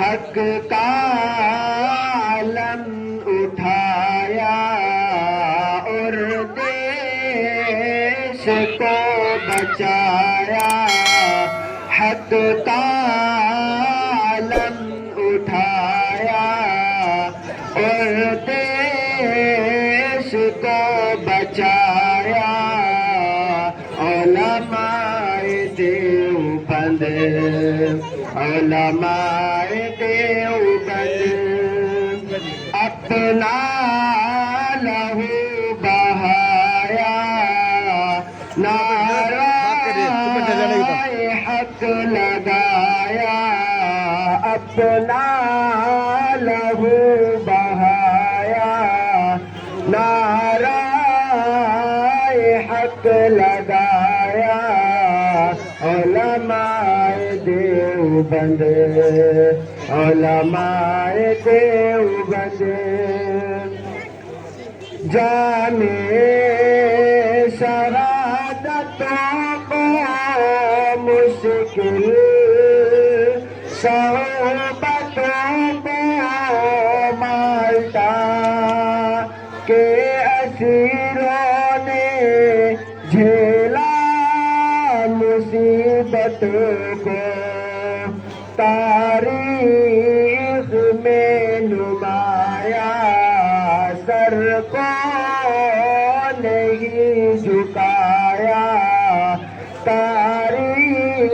حق کا علم اٹھایا اور دیش کو بچایا، حق کا علم اٹھایا اور دیش کو بچایا، علماء دیوبند، علماء دیوبند اپنا لہو بہایا، نعرہ حق لگایا، اپنا لہو بہایا، نعرہ حق لگایا، علماء دیوبند، علماء دیوبند جانے شہادتوں کو مشکل صحبتوں کو مالتا کہ اسیروں نے جھیلا مصیبت کو، تاریخ میں نمایا سر کو نہیں جھکایا، تاریخ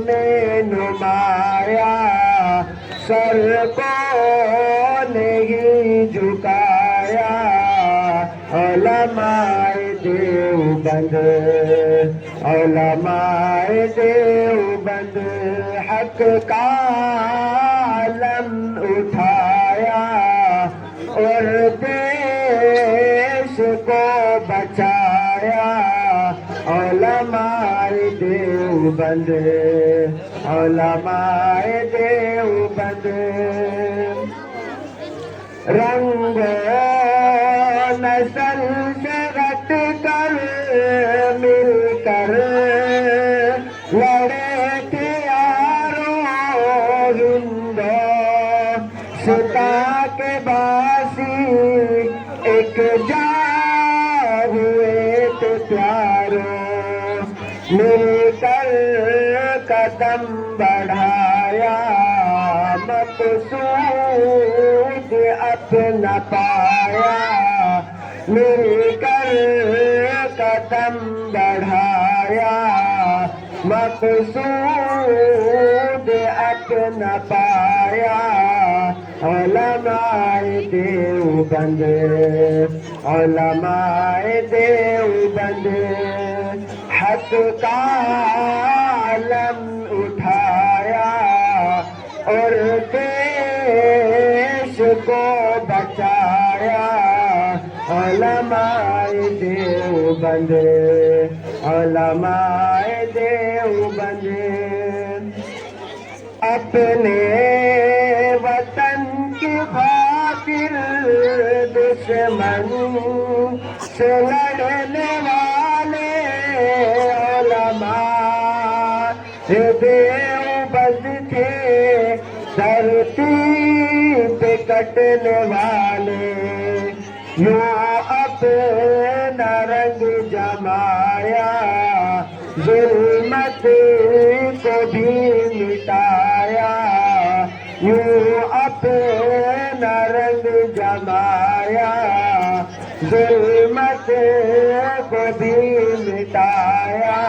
میں نمایا سر کو نہیں جھکایا، علماء دیوبند، علماء دیوبند حق کا علم اٹھایا اور دیش کو بچایا، علماء دیوبند، علماء دیوبند رنگ و نسل سے رٹ کر مل کر لڑے تھے یاروں ہندوستا کے باسی، ایک جا ہوئے تھے پیاروں، مل کر قدم بڑھایا، مقصود اپنا پایا، مل کر قدم بڑھایا، مقصود اپنا پایا، علماء دیوبند، علماء دیوبند حق کا علم اٹھایا اور دیش کو بچایا، علماء دیوبند، علماء دیوبند اپنے وطن کی خاطر دشمن سے لڑنے والے علماء دیوبند تھے، دھرتی پہ کٹنے والے، یوں اپنا رنگ جمایا، ظلمت کو بھی مٹایا، یوں اپنا رنگ جمایا، ظلمت کو بھی مٹایا،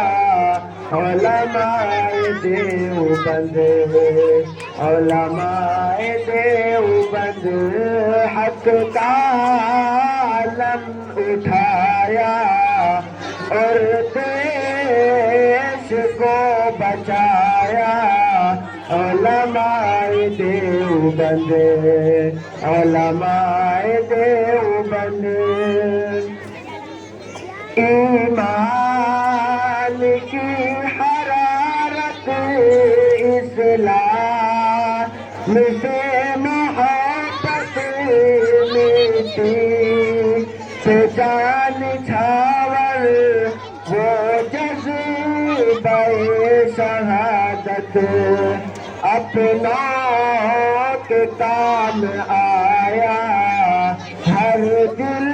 علماء دیوبند، علماء دیوبند حق کا علم اٹھایا اور دیش کو بچایا، علماء دیوبند، علماء دیوبند ایمان کی حرارت اسلام سے محبت مٹی سے جان چھاور وہ جذبہ شہادت اپنوں کے کام آیا ہر دل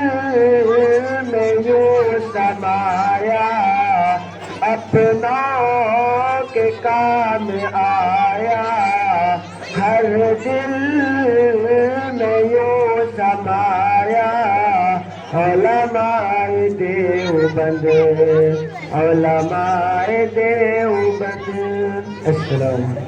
میں یوں سمایا اپنوں کے کام آیا ہر دل میں یوں سمایا علماء دیوبند علماء دیوبند السلام